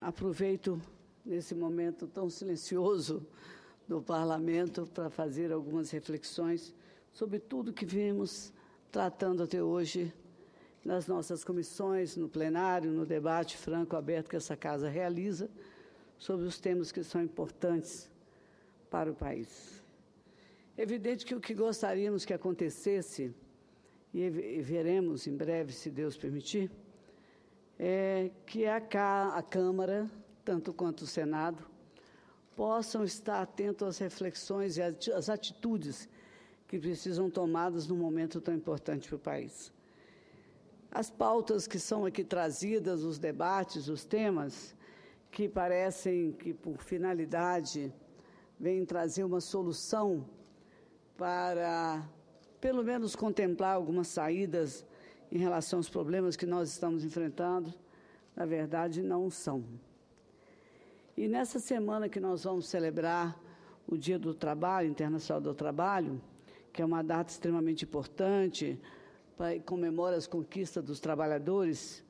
Aproveito nesse momento tão silencioso do Parlamento para fazer algumas reflexões sobre tudo que vimos tratando até hoje nas nossas comissões, no plenário, no debate franco, aberto que essa Casa realiza sobre os temas que são importantes para o país. É evidente que o que gostaríamos que acontecesse, e veremos em breve, se Deus permitir, é que a Câmara, tanto quanto o Senado, possam estar atentos às reflexões e às atitudes que precisam tomadas num momento tão importante para o país. As pautas que são aqui trazidas, os debates, os temas, que parecem que, por finalidade, vêm trazer uma solução para, pelo menos, contemplar algumas saídas em relação aos problemas que nós estamos enfrentando, na verdade, não são. E nessa semana que nós vamos celebrar o Dia do Trabalho, Internacional do Trabalho, que é uma data extremamente importante, comemora as conquistas dos trabalhadores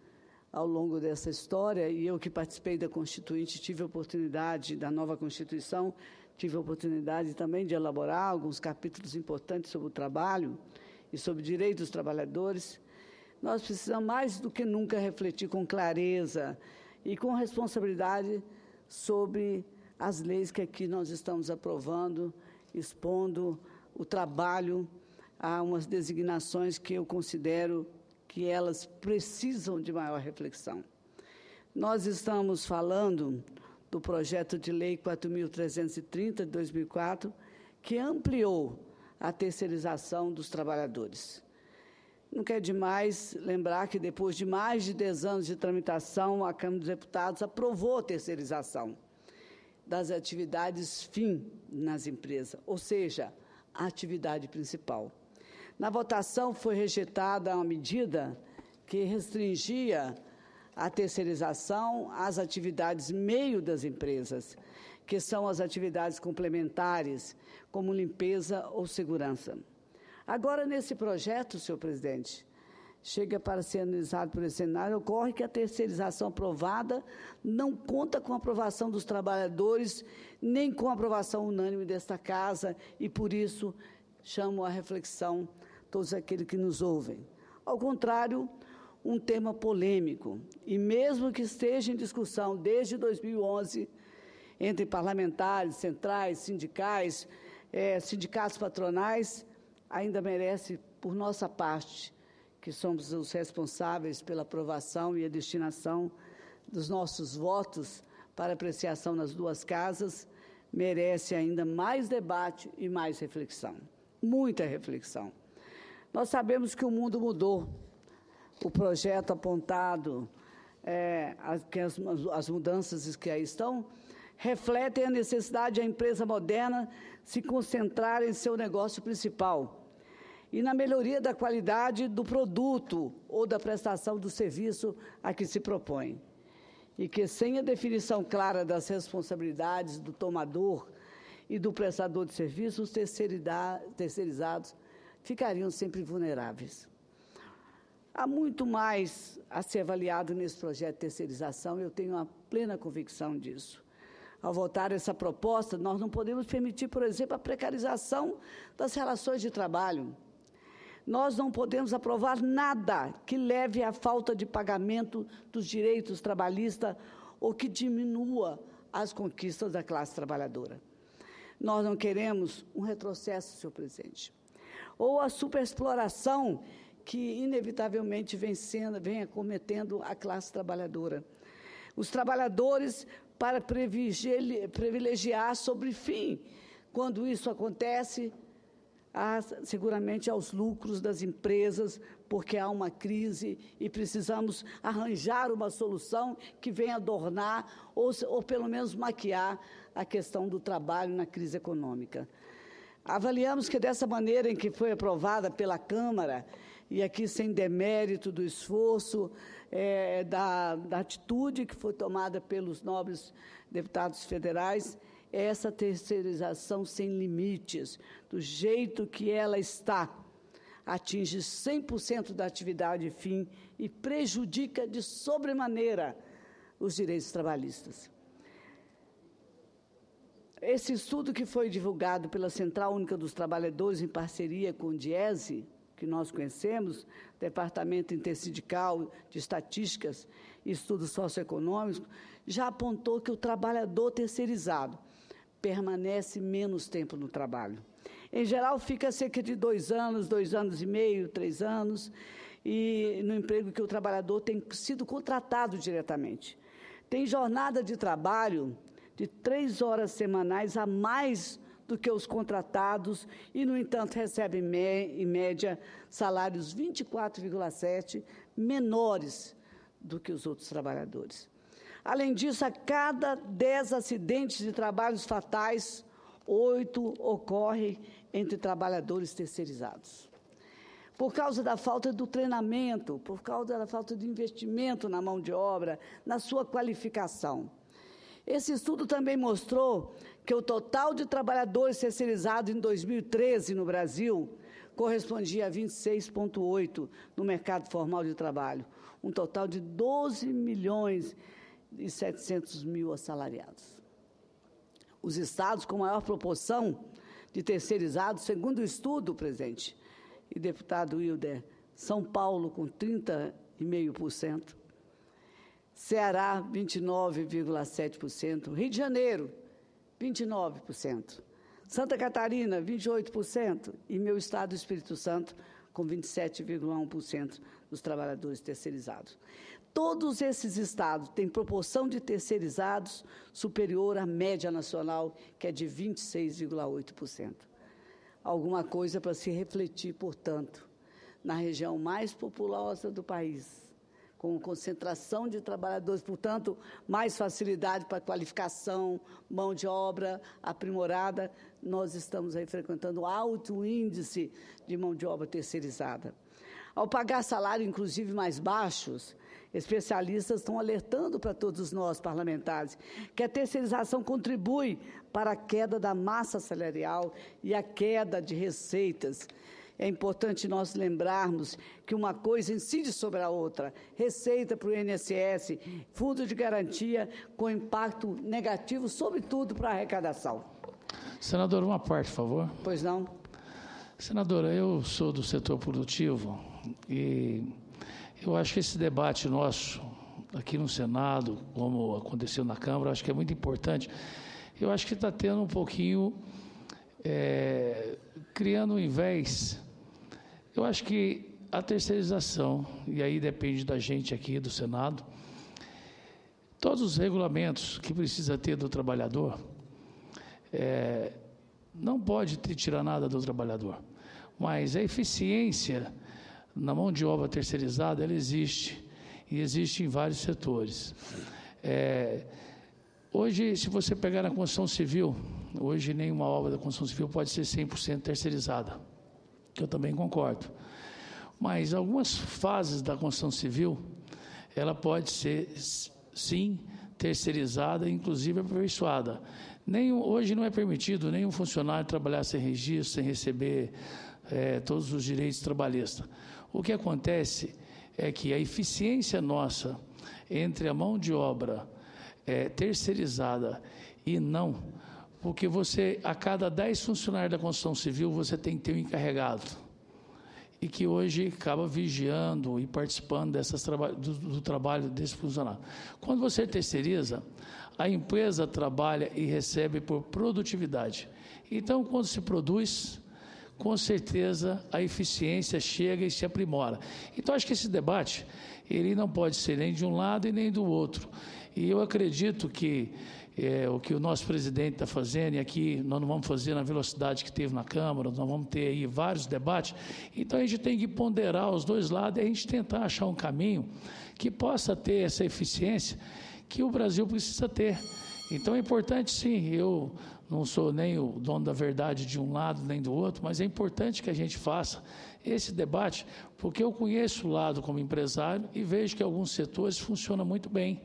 ao longo dessa história, e eu que participei da Constituinte, tive a oportunidade, da nova Constituição, tive a oportunidade também de elaborar alguns capítulos importantes sobre o trabalho e sobre direitos dos trabalhadores. Nós precisamos mais do que nunca refletir com clareza e com responsabilidade sobre as leis que aqui nós estamos aprovando, expondo o trabalho a umas designações que eu considero que elas precisam de maior reflexão. Nós estamos falando do projeto de lei 4.330, de 2004, que ampliou a terceirização dos trabalhadores. Não quer demais lembrar que, depois de mais de 10 anos de tramitação, a Câmara dos Deputados aprovou a terceirização das atividades fim nas empresas, ou seja, a atividade principal. Na votação foi rejeitada uma medida que restringia a terceirização às atividades meio das empresas, que são as atividades complementares, como limpeza ou segurança. Agora, nesse projeto, senhor presidente, chega para ser analisado por esse Senado, ocorre que a terceirização aprovada não conta com a aprovação dos trabalhadores, nem com a aprovação unânime desta Casa, e, por isso, chamo à reflexão todos aqueles que nos ouvem. Ao contrário, um tema polêmico, e mesmo que esteja em discussão desde 2011, entre parlamentares, centrais, sindicais, sindicatos patronais, ainda merece, por nossa parte, que somos os responsáveis pela aprovação e a destinação dos nossos votos para apreciação nas duas casas, merece ainda mais debate e mais reflexão, muita reflexão. Nós sabemos que o mundo mudou. O projeto apontado, as mudanças que aí estão, refletem a necessidade da empresa moderna se concentrar em seu negócio principal e na melhoria da qualidade do produto ou da prestação do serviço a que se propõe. E que, sem a definição clara das responsabilidades do tomador e do prestador de serviço, os terceirizados ficariam sempre vulneráveis. Há muito mais a ser avaliado nesse projeto de terceirização, eu tenho uma plena convicção disso. Ao votar essa proposta, nós não podemos permitir, por exemplo, a precarização das relações de trabalho. Nós não podemos aprovar nada que leve à falta de pagamento dos direitos trabalhistas ou que diminua as conquistas da classe trabalhadora. Nós não queremos um retrocesso, senhor presidente, ou a superexploração que, inevitavelmente, vem acometendo a classe trabalhadora. Os trabalhadores, para privilegiar sobre fim, quando isso acontece, seguramente aos lucros das empresas, porque há uma crise e precisamos arranjar uma solução que venha adornar ou pelo menos maquiar a questão do trabalho na crise econômica. Avaliamos que, dessa maneira em que foi aprovada pela Câmara, e aqui sem demérito do esforço, da atitude que foi tomada pelos nobres deputados federais, essa terceirização sem limites, do jeito que ela está, atinge 100% da atividade fim e prejudica de sobremaneira os direitos trabalhistas. Esse estudo que foi divulgado pela Central Única dos Trabalhadores em parceria com o DIESE, que nós conhecemos, Departamento Intersindical de Estatísticas e Estudos Socioeconômicos, já apontou que o trabalhador terceirizado permanece menos tempo no trabalho. Em geral, fica cerca de 2 anos, 2 anos e meio, 3 anos, e no emprego que o trabalhador tem sido contratado diretamente. Tem jornada de trabalho de 3 horas semanais a mais do que os contratados e, no entanto, recebem, em média, salários 24,7 menores do que os outros trabalhadores. Além disso, a cada 10 acidentes de trabalhos fatais, 8 ocorrem entre trabalhadores terceirizados. Por causa da falta do treinamento, por causa da falta de investimento na mão de obra, na sua qualificação. Esse estudo também mostrou que o total de trabalhadores terceirizados em 2013 no Brasil correspondia a 26,8 no mercado formal de trabalho, um total de 12.700.000 assalariados. Os estados com maior proporção de terceirizados, segundo o estudo, presidente e deputado Wilder, São Paulo com 30,5%, Ceará 29,7%, Rio de Janeiro 29%, Santa Catarina 28% e meu estado, Espírito Santo, com 27,1% dos trabalhadores terceirizados. Todos esses estados têm proporção de terceirizados superior à média nacional, que é de 26,8%. Alguma coisa para se refletir, portanto, na região mais populosa do país, com concentração de trabalhadores, portanto, mais facilidade para qualificação, mão de obra aprimorada, nós estamos aí frequentando alto índice de mão de obra terceirizada. Ao pagar salário, inclusive, mais baixos, especialistas estão alertando para todos nós, parlamentares, que a terceirização contribui para a queda da massa salarial e a queda de receitas. É importante nós lembrarmos que uma coisa incide sobre a outra. Receita para o INSS, fundo de garantia com impacto negativo, sobretudo para a arrecadação. Senadora, uma parte, por favor. Pois não. Senadora, eu sou do setor produtivo e eu acho que esse debate nosso aqui no Senado, como aconteceu na Câmara, acho que é muito importante. Eu acho que está tendo um pouquinho, criando um invés. Eu acho que a terceirização, e aí depende da gente aqui do Senado, todos os regulamentos que precisa ter do trabalhador, não pode tirar nada do trabalhador, mas a eficiência na mão de obra terceirizada, ela existe, e existe em vários setores. Hoje, se você pegar na construção civil, hoje nenhuma obra da construção civil pode ser 100% terceirizada, que eu também concordo. Mas algumas fases da construção civil, ela pode ser, sim, terceirizada, inclusive aperfeiçoada. Hoje não é permitido nenhum funcionário trabalhar sem registro, sem receber todos os direitos trabalhistas. O que acontece é que a eficiência nossa entre a mão de obra terceirizada e não, porque você, a cada 10 funcionários da construção civil, você tem que ter um encarregado, e que hoje acaba vigiando e participando do trabalho desse funcionário. Quando você terceiriza, a empresa trabalha e recebe por produtividade. Então, quando se produz, com certeza a eficiência chega e se aprimora. Então, acho que esse debate, ele não pode ser nem de um lado e nem do outro. E eu acredito que o que o nosso presidente está fazendo, e aqui nós não vamos fazer na velocidade que teve na Câmara, nós vamos ter aí vários debates, então a gente tem que ponderar os dois lados e a gente tentar achar um caminho que possa ter essa eficiência que o Brasil precisa ter. Então é importante, sim, eu não sou nem o dono da verdade de um lado nem do outro, mas é importante que a gente faça esse debate, porque eu conheço o lado como empresário e vejo que alguns setores funcionam muito bem.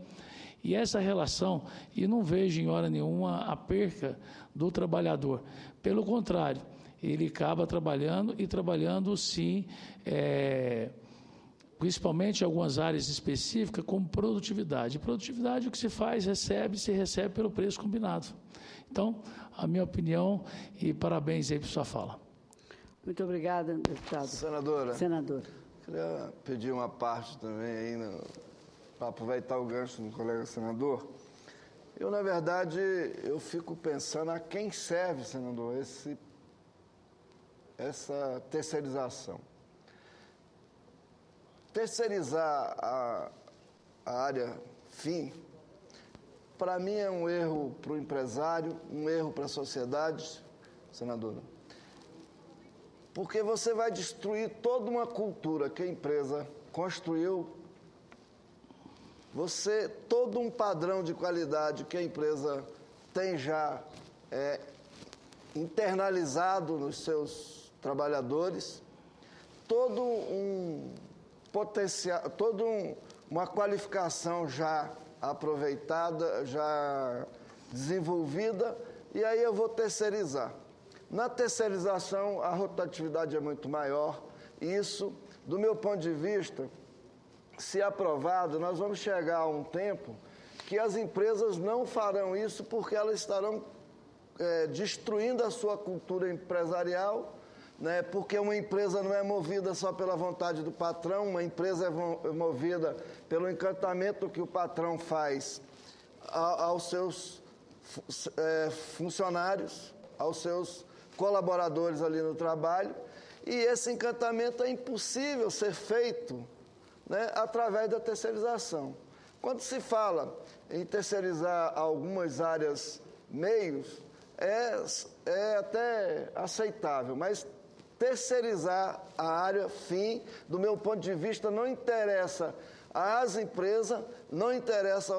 E essa relação, e não vejo em hora nenhuma a perca do trabalhador. Pelo contrário, ele acaba trabalhando e trabalhando, sim, principalmente em algumas áreas específicas, como produtividade. Produtividade, o que se faz, se recebe pelo preço combinado. Então, a minha opinião, e parabéns aí por sua fala. Muito obrigada, deputado. Senadora. Senador. Queria pedir uma parte também aí, para aproveitar o gancho do colega senador. Eu, na verdade, eu fico pensando a quem serve, senador, essa terceirização. Terceirizar a área fim, para mim é um erro para o empresário, um erro para a sociedade, senadora. Porque você vai destruir toda uma cultura que a empresa construiu, todo um padrão de qualidade que a empresa tem já internalizado nos seus trabalhadores, todo um potencial, uma qualificação já aproveitada, já desenvolvida, e aí eu vou terceirizar. Na terceirização, a rotatividade é muito maior, e isso, do meu ponto de vista, se aprovado, nós vamos chegar a um tempo que as empresas não farão isso porque elas estarão destruindo a sua cultura empresarial, né? Porque uma empresa não é movida só pela vontade do patrão, uma empresa é movida pelo encantamento que o patrão faz aos seus funcionários, aos seus colaboradores ali no trabalho, e esse encantamento é impossível ser feito, né, através da terceirização. Quando se fala em terceirizar algumas áreas meios, é até aceitável, mas terceirizar a área fim, do meu ponto de vista, não interessa às empresas, não interessa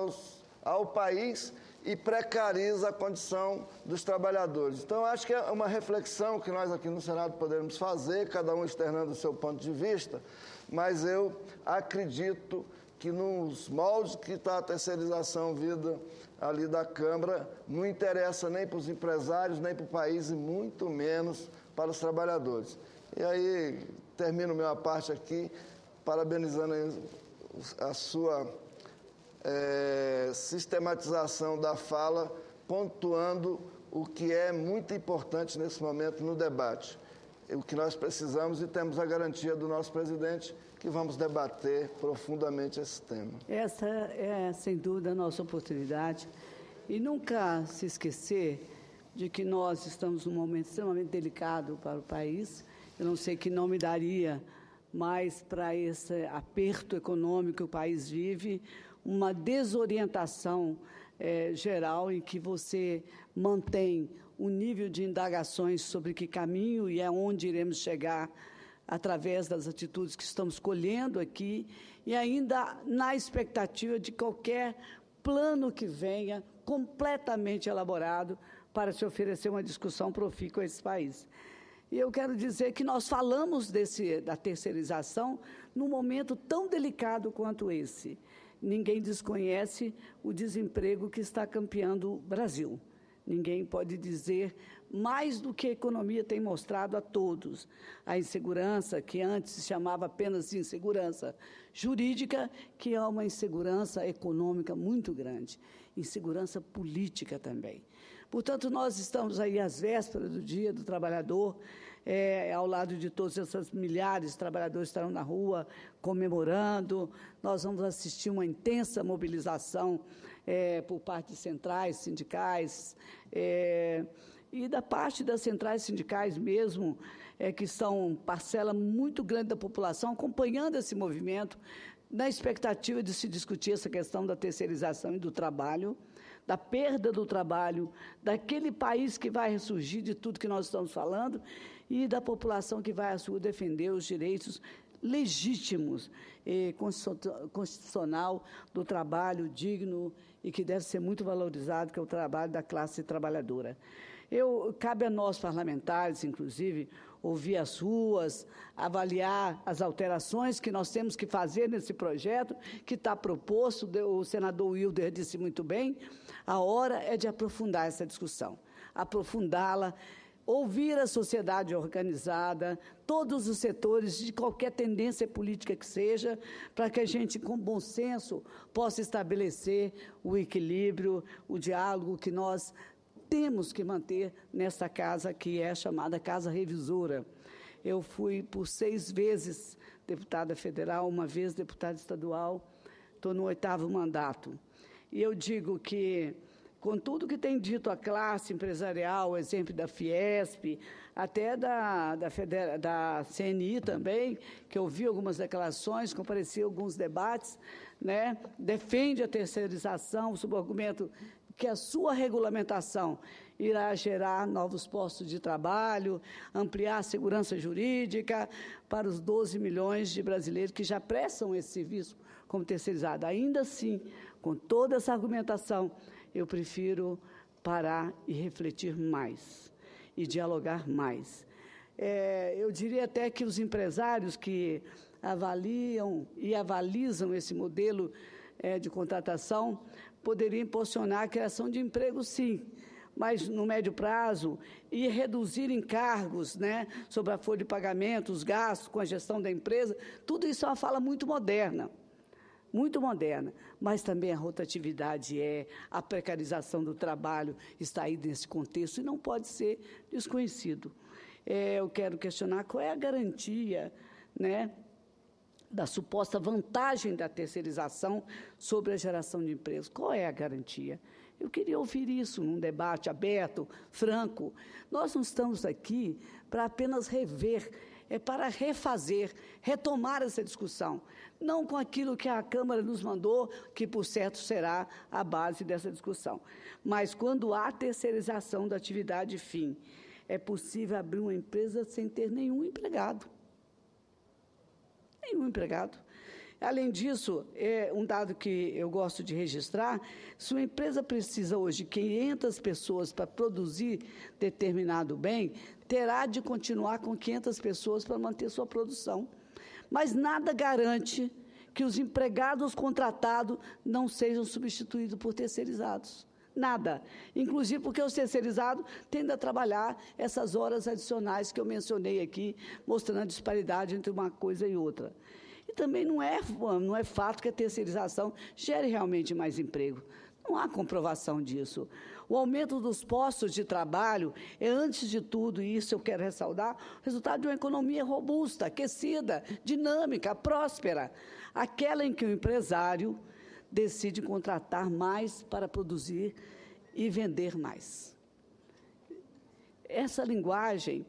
ao país e precariza a condição dos trabalhadores. Então, acho que é uma reflexão que nós aqui no Senado podemos fazer, cada um externando o seu ponto de vista, mas eu acredito que nos moldes que está a terceirização vida ali da Câmara, não interessa nem para os empresários, nem para o país e muito menos para os trabalhadores. E aí, termino minha parte aqui, parabenizando a sua sistematização da fala, pontuando o que é muito importante nesse momento no debate. O que nós precisamos e temos a garantia do nosso presidente que vamos debater profundamente esse tema. Essa é, sem dúvida, a nossa oportunidade. E nunca se esquecer de que nós estamos num momento extremamente delicado para o país. Eu não sei que nome daria mais para esse aperto econômico que o país vive, uma desorientação geral em que você mantém o nível de indagações sobre que caminho e aonde iremos chegar através das atitudes que estamos colhendo aqui e ainda na expectativa de qualquer plano que venha completamente elaborado para se oferecer uma discussão profícua a esse país. E eu quero dizer que nós falamos da terceirização num momento tão delicado quanto esse. Ninguém desconhece o desemprego que está campeando o Brasil. Ninguém pode dizer mais do que a economia tem mostrado a todos. A insegurança, que antes se chamava apenas de insegurança jurídica, que é uma insegurança econômica muito grande. Insegurança política também. Portanto, nós estamos aí às vésperas do Dia do Trabalhador, ao lado de todos esses milhares de trabalhadores que estarão na rua comemorando. Nós vamos assistir uma intensa mobilização por parte de centrais sindicais e da parte das centrais sindicais mesmo, que são parcela muito grande da população, acompanhando esse movimento, na expectativa de se discutir essa questão da terceirização e do trabalho, da perda do trabalho, daquele país que vai ressurgir de tudo que nós estamos falando e da população que vai à rua defender os direitos legítimos e constitucional do trabalho digno e que deve ser muito valorizado, que é o trabalho da classe trabalhadora. Cabe a nós, parlamentares, inclusive, ouvir as ruas, avaliar as alterações que nós temos que fazer nesse projeto que está proposto. O senador Wilder disse muito bem, a hora é de aprofundar essa discussão, aprofundá-la, ouvir a sociedade organizada, todos os setores, de qualquer tendência política que seja, para que a gente, com bom senso, possa estabelecer o equilíbrio, o diálogo que nós temos que manter nessa casa, que é chamada Casa Revisora. Eu fui por 6 vezes deputada federal, 1 vez deputada estadual, estou no 8º mandato. E eu digo que, com tudo que tem dito a classe empresarial, o exemplo da Fiesp, até da CNI também, que eu vi algumas declarações, compareci a alguns debates, né, defende a terceirização sob o argumento que a sua regulamentação irá gerar novos postos de trabalho, ampliar a segurança jurídica para os 12 milhões de brasileiros que já prestam esse serviço como terceirizado. Ainda assim, com toda essa argumentação, eu prefiro parar e refletir mais e dialogar mais. Eu diria até que os empresários que avaliam e avalizam esse modelo de contratação poderiam impulsionar a criação de emprego, sim, mas no médio prazo, e reduzir encargos, né, sobre a folha de pagamento, os gastos com a gestão da empresa, tudo isso é uma fala muito moderna, mas também a rotatividade a precarização do trabalho está aí nesse contexto e não pode ser desconhecido. Eu quero questionar qual é a garantia, né, da suposta vantagem da terceirização sobre a geração de empregos. Qual é a garantia? Eu queria ouvir isso num debate aberto, franco. Nós não estamos aqui para apenas rever, para refazer, retomar essa discussão, não com aquilo que a Câmara nos mandou, que, por certo, será a base dessa discussão. Mas, quando há terceirização da atividade fim, é possível abrir uma empresa sem ter nenhum empregado. Além disso, um dado que eu gosto de registrar, se uma empresa precisa hoje de 500 pessoas para produzir determinado bem, terá de continuar com 500 pessoas para manter sua produção. Mas nada garante que os empregados contratados não sejam substituídos por terceirizados. Nada. Inclusive porque os terceirizados tendem a trabalhar essas horas adicionais que eu mencionei aqui, mostrando a disparidade entre uma coisa e outra. E também não é fato que a terceirização gere realmente mais emprego. Não há comprovação disso. O aumento dos postos de trabalho é, antes de tudo, e isso eu quero ressaltar, resultado de uma economia robusta, aquecida, dinâmica, próspera, aquela em que o empresário decide contratar mais para produzir e vender mais. Essa linguagem,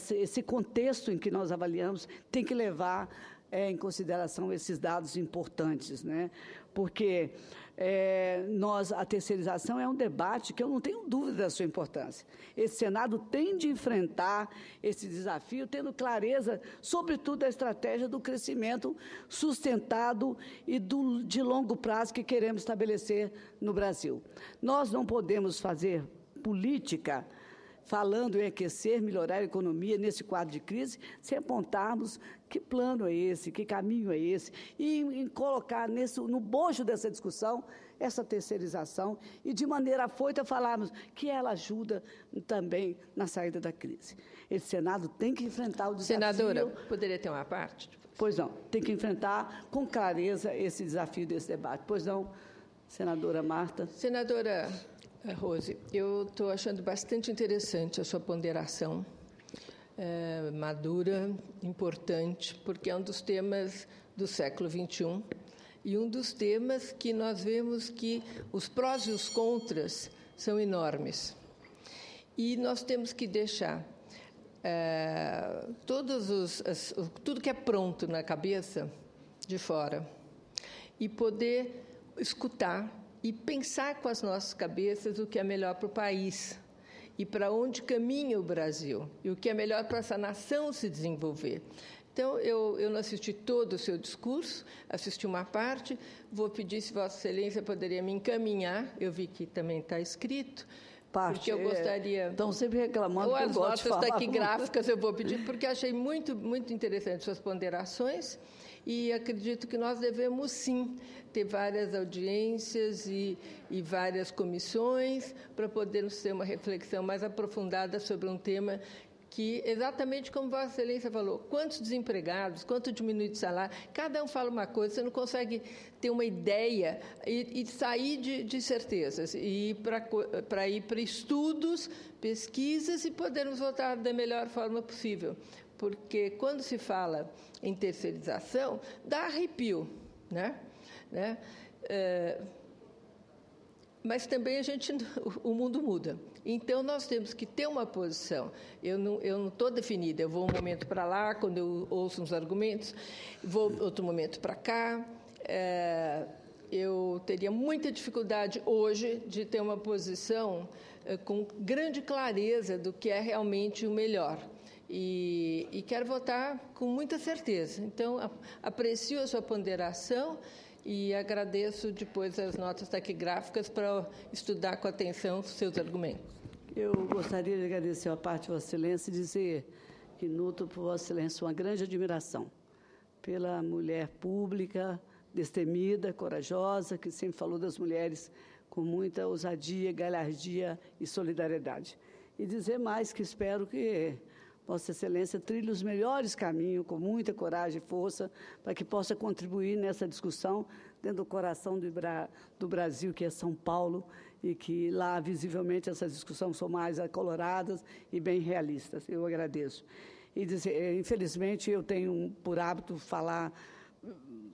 esse contexto em que nós avaliamos, tem que levar em consideração esses dados importantes, né? Porque a terceirização é um debate que eu não tenho dúvida da sua importância. Esse Senado tem de enfrentar esse desafio, tendo clareza, sobretudo, da estratégia do crescimento sustentado e de longo prazo que queremos estabelecer no Brasil. Nós não podemos fazer política falando em aquecer, melhorar a economia nesse quadro de crise, sem apontarmos que plano é esse, que caminho é esse, e em colocar no bojo dessa discussão essa terceirização e, de maneira afoita, falarmos que ela ajuda também na saída da crise. Esse Senado tem que enfrentar o desafio... Senadora, poderia ter uma parte? Pois não, tem que enfrentar com clareza esse desafio desse debate. Pois não, senadora Marta? Senadora Rose, eu estou achando bastante interessante a sua ponderação, madura, importante, porque é um dos temas do século XXI e um dos temas que nós vemos que os prós e os contras são enormes. E nós temos que deixar tudo que é pronto na cabeça de fora e poder escutar e pensar com as nossas cabeças o que é melhor para o país e para onde caminha o Brasil e o que é melhor para essa nação se desenvolver. Então, eu não assisti todo o seu discurso, assisti uma parte, vou pedir se Vossa Excelência poderia me encaminhar, eu vi que também está escrito, porque eu gostaria... Estão sempre reclamando que eu gosto de falar. Ou as notas taquigráficas eu vou pedir, porque achei muito, muito interessante suas ponderações e acredito que nós devemos, sim, ter várias audiências e várias comissões para podermos ter uma reflexão mais aprofundada sobre um tema que, exatamente como Vossa Excelência falou, quantos desempregados, quanto diminui de salário, cada um fala uma coisa, você não consegue ter uma ideia e sair de certezas, e para ir para estudos, pesquisas e podermos votar da melhor forma possível. Porque quando se fala em terceirização, dá arrepio, né? Mas também o mundo muda. Então, nós temos que ter uma posição. Eu não estou definida, eu vou um momento para lá, quando eu ouço uns argumentos, vou outro momento para cá. Eu teria muita dificuldade hoje de ter uma posição com grande clareza do que é realmente o melhor. E quero votar com muita certeza. Então, aprecio a sua ponderação e agradeço depois as notas taquigráficas para estudar com atenção os seus argumentos. Eu gostaria de agradecer a parte de Vossa Excelência e dizer que nutro por Vossa Excelência uma grande admiração pela mulher pública, destemida, corajosa, que sempre falou das mulheres com muita ousadia, galhardia e solidariedade. E dizer mais que espero que Vossa Excelência trilhe os melhores caminhos, com muita coragem e força, para que possa contribuir nessa discussão dentro do coração do Brasil, que é São Paulo, e que lá, visivelmente, essas discussões são mais acoloradas e bem realistas. Eu agradeço. E dizer, infelizmente, eu tenho por hábito falar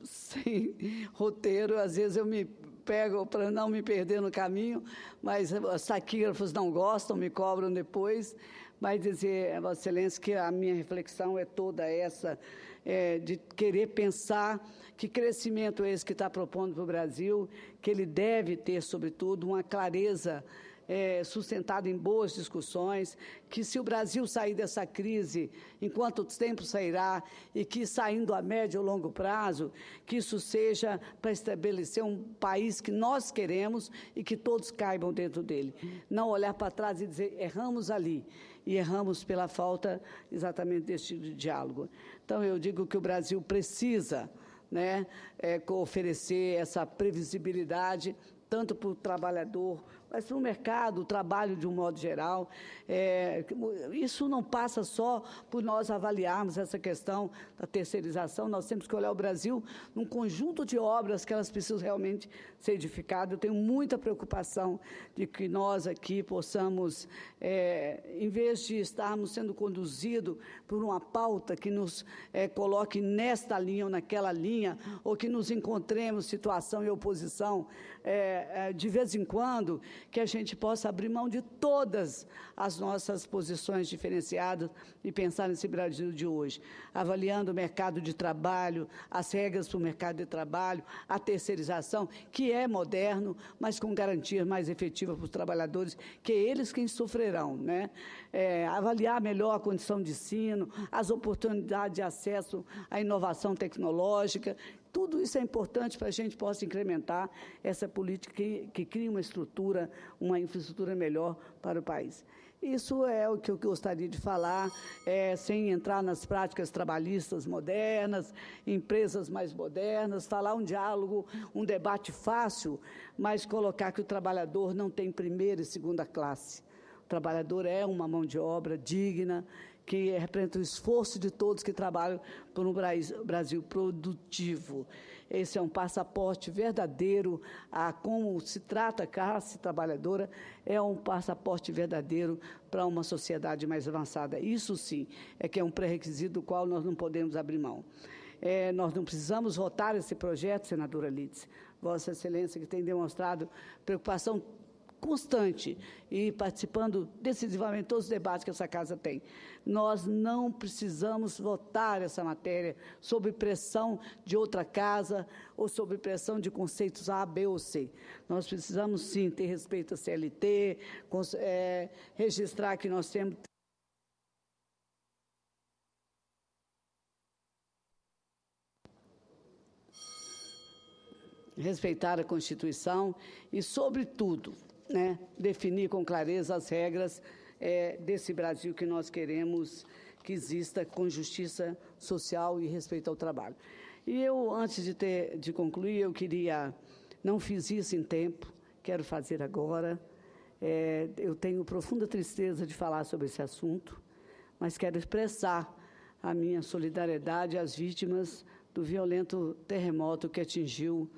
sem roteiro, às vezes eu me pego para não me perder no caminho, mas os taquígrafos não gostam, me cobram depois. Mas dizer, Vossa Excelência, que a minha reflexão é toda essa, de querer pensar que crescimento é esse que está propondo para o Brasil, que ele deve ter, sobretudo, uma clareza sustentada em boas discussões, que se o Brasil sair dessa crise, em quanto tempo sairá, e que saindo a médio ou longo prazo, que isso seja para estabelecer um país que nós queremos e que todos caibam dentro dele. Não olhar para trás e dizer, erramos ali, e erramos pela falta exatamente deste diálogo. Então, eu digo que o Brasil precisa, oferecer essa previsibilidade, tanto para o trabalhador, mas para o mercado, o trabalho de um modo geral. Isso não passa só por nós avaliarmos essa questão da terceirização, nós temos que olhar o Brasil num conjunto de obras que elas precisam realmente ser edificadas. Eu tenho muita preocupação de que nós aqui possamos, em vez de estarmos sendo conduzidos por uma pauta que nos coloque nesta linha ou naquela linha, ou que nos encontremos situação e oposição, de vez em quando, que a gente possa abrir mão de todas as nossas posições diferenciadas e pensar nesse Brasil de hoje, avaliando o mercado de trabalho, as regras para o mercado de trabalho, a terceirização, que é moderno, mas com garantias mais efetivas para os trabalhadores, que é eles quem sofrerão, avaliar melhor a condição de ensino, as oportunidades de acesso à inovação tecnológica. Tudo isso é importante para a gente possa incrementar essa política que cria uma estrutura, uma infraestrutura melhor para o país. Isso é o que eu gostaria de falar, sem entrar nas práticas trabalhistas modernas, empresas mais modernas, falar um diálogo, um debate fácil, mas colocar que o trabalhador não tem primeira e segunda classe. O trabalhador é uma mão de obra digna, que representa o esforço de todos que trabalham por um Brasil produtivo. Esse é um passaporte verdadeiro a como se trata a classe trabalhadora, é um passaporte verdadeiro para uma sociedade mais avançada. Isso, sim, é que é um pré-requisito do qual nós não podemos abrir mão. Nós não precisamos votar esse projeto, senadora Lídice. Vossa Excelência, que tem demonstrado preocupação constante e participando decisivamente de todos os debates que essa casa tem. Nós não precisamos votar essa matéria sob pressão de outra casa ou sob pressão de conceitos A, B ou C. Nós precisamos, sim, ter respeito à CLT, registrar que nós temos... respeitar a Constituição e, sobretudo, definir com clareza as regras desse Brasil que nós queremos que exista com justiça social e respeito ao trabalho. E eu, antes de concluir, não fiz isso em tempo, quero fazer agora. Eu tenho profunda tristeza de falar sobre esse assunto, mas quero expressar a minha solidariedade às vítimas do violento terremoto que atingiu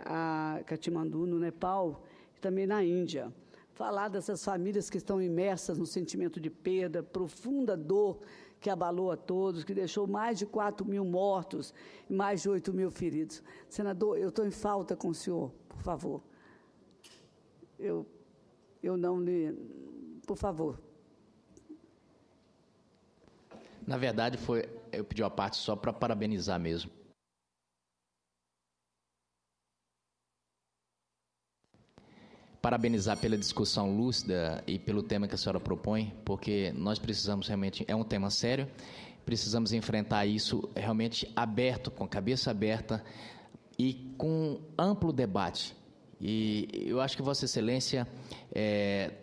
a Katmandu, no Nepal, e também na Índia. Falar dessas famílias que estão imersas no sentimento de perda, profunda dor que abalou a todos, que deixou mais de 4.000 mortos e mais de 8.000 feridos. Senador, eu estou em falta com o senhor, por favor. Eu não lhe... Por favor. Na verdade, eu pedi a parte só para parabenizar mesmo. Parabenizar pela discussão lúcida e pelo tema que a senhora propõe, porque nós precisamos realmente, é um tema sério, precisamos enfrentar isso realmente aberto, com a cabeça aberta e com amplo debate. E eu acho que Vossa Excelência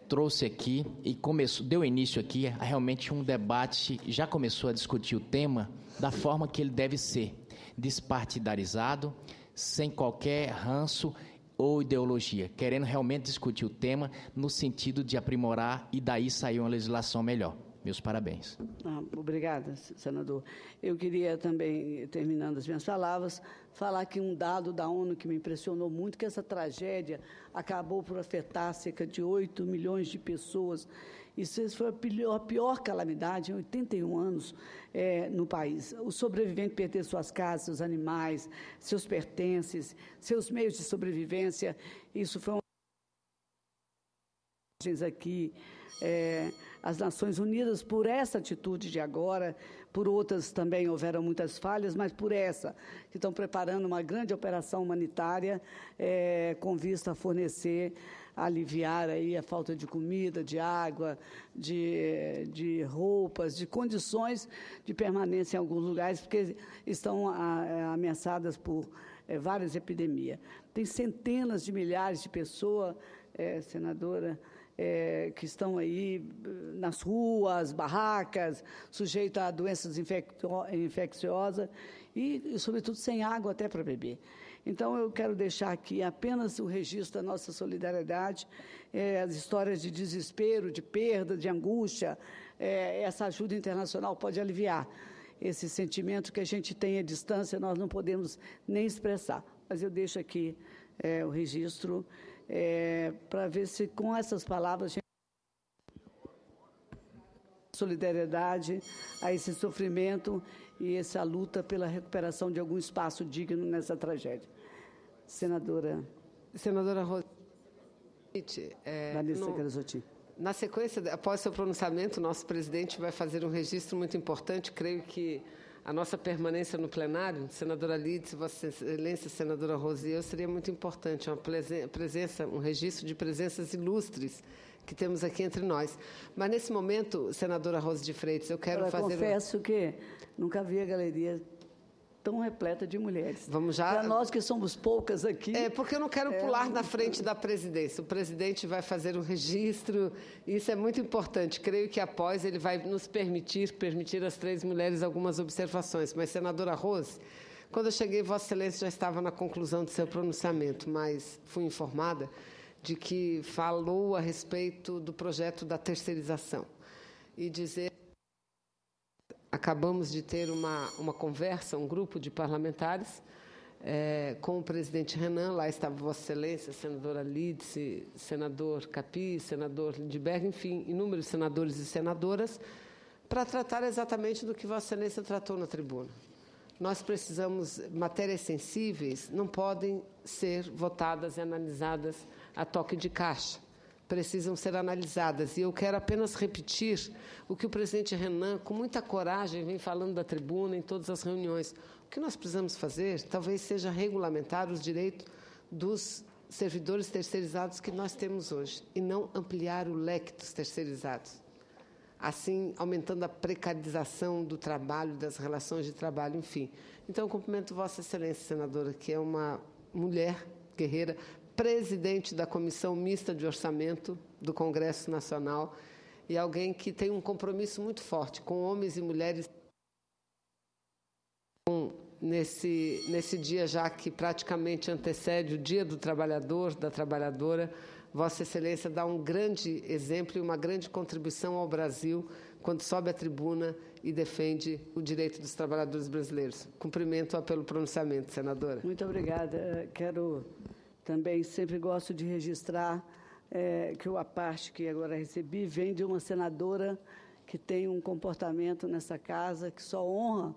trouxe aqui e deu início aqui a realmente um debate, já começou a discutir o tema da forma que ele deve ser, despartidarizado, sem qualquer ranço ou ideologia, querendo realmente discutir o tema no sentido de aprimorar e daí sair uma legislação melhor. Meus parabéns. Obrigada, senador. Eu queria também, terminando as minhas palavras, falar que um dado da ONU que me impressionou muito, que essa tragédia acabou por afetar cerca de 8 milhões de pessoas. Isso foi a pior calamidade em 81 anos no país. O sobrevivente perdeu suas casas, seus animais, seus pertences, seus meios de sobrevivência. Isso foi aqui, as Nações Unidas, por essa atitude de agora, por outras também houveram muitas falhas, mas por essa, que estão preparando uma grande operação humanitária com vista a fornecer, a aliviar aí a falta de comida, de água, de roupas, de condições de permanência em alguns lugares, porque estão ameaçadas por várias epidemias. Tem centenas de milhares de pessoas, senadora, que estão aí nas ruas, barracas, sujeitas a doenças infecciosas e, sobretudo, sem água até para beber. Então, eu quero deixar aqui apenas o registro da nossa solidariedade, as histórias de desespero, de perda, de angústia. Essa ajuda internacional pode aliviar esse sentimento que a gente tem à distância, nós não podemos nem expressar. Mas eu deixo aqui o registro para ver se com essas palavras a gente solidariedade a esse sofrimento e essa luta pela recuperação de algum espaço digno nessa tragédia. Senadora Rose, Vanessa Garazotti. Na sequência, após seu pronunciamento, nosso presidente vai fazer um registro muito importante. Creio que a nossa permanência no plenário, senadora Lídice, Vossa Excelência, senadora Rosiel, seria muito importante, uma presença, um registro de presenças ilustres que temos aqui entre nós. Mas, nesse momento, senadora Rose de Freitas, eu quero fazer... Confesso que nunca vi a galeria tão repleta de mulheres. Vamos já... Para nós que somos poucas aqui... porque eu não quero pular na frente da presidência. O presidente vai fazer um registro, isso é muito importante. Creio que após ele vai nos permitir às 3 mulheres algumas observações. Mas, senadora Rose, quando eu cheguei, Vossa Excelência já estava na conclusão do seu pronunciamento, mas fui informada de que falou a respeito do projeto da terceirização. E dizer... Acabamos de ter uma conversa, um grupo de parlamentares, com o presidente Renan, lá estava Vossa Excelência, senadora Lídice, senador Capi, senador Lindbergh, enfim, inúmeros senadores e senadoras, para tratar exatamente do que Vossa Excelência tratou na tribuna. Nós precisamos, matérias sensíveis não podem ser votadas e analisadas a toque de caixa. Precisam ser analisadas. E eu quero apenas repetir o que o presidente Renan, com muita coragem, vem falando da tribuna em todas as reuniões. O que nós precisamos fazer, talvez seja regulamentar os direitos dos servidores terceirizados que nós temos hoje, e não ampliar o leque dos terceirizados, assim aumentando a precarização do trabalho, das relações de trabalho, enfim. Então, eu cumprimento Vossa Excelência, senadora, que é uma mulher guerreira, presidente da Comissão Mista de Orçamento do Congresso Nacional e alguém que tem um compromisso muito forte com homens e mulheres nesse dia, já que praticamente antecede o Dia do Trabalhador, da Trabalhadora, Vossa Excelência dá um grande exemplo e uma grande contribuição ao Brasil quando sobe à tribuna e defende o direito dos trabalhadores brasileiros. Cumprimento-a pelo pronunciamento, senadora. Muito obrigada. Quero também, sempre gosto de registrar que a parte que agora recebi vem de uma senadora que tem um comportamento nessa casa que só honra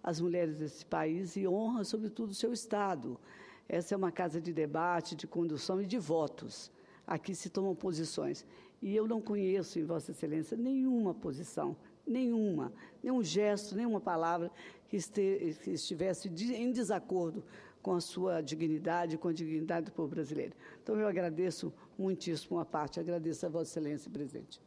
as mulheres desse país e honra, sobretudo, o seu Estado. Essa é uma casa de debate, de condução e de votos. Aqui se tomam posições. E eu não conheço, em Vossa Excelência, nenhuma posição, nenhuma, nenhum gesto, nenhuma palavra que estivesse em desacordo com a sua dignidade, com a dignidade do povo brasileiro. Então, eu agradeço muitíssimo a parte, agradeço a Vossa Excelência, presidente.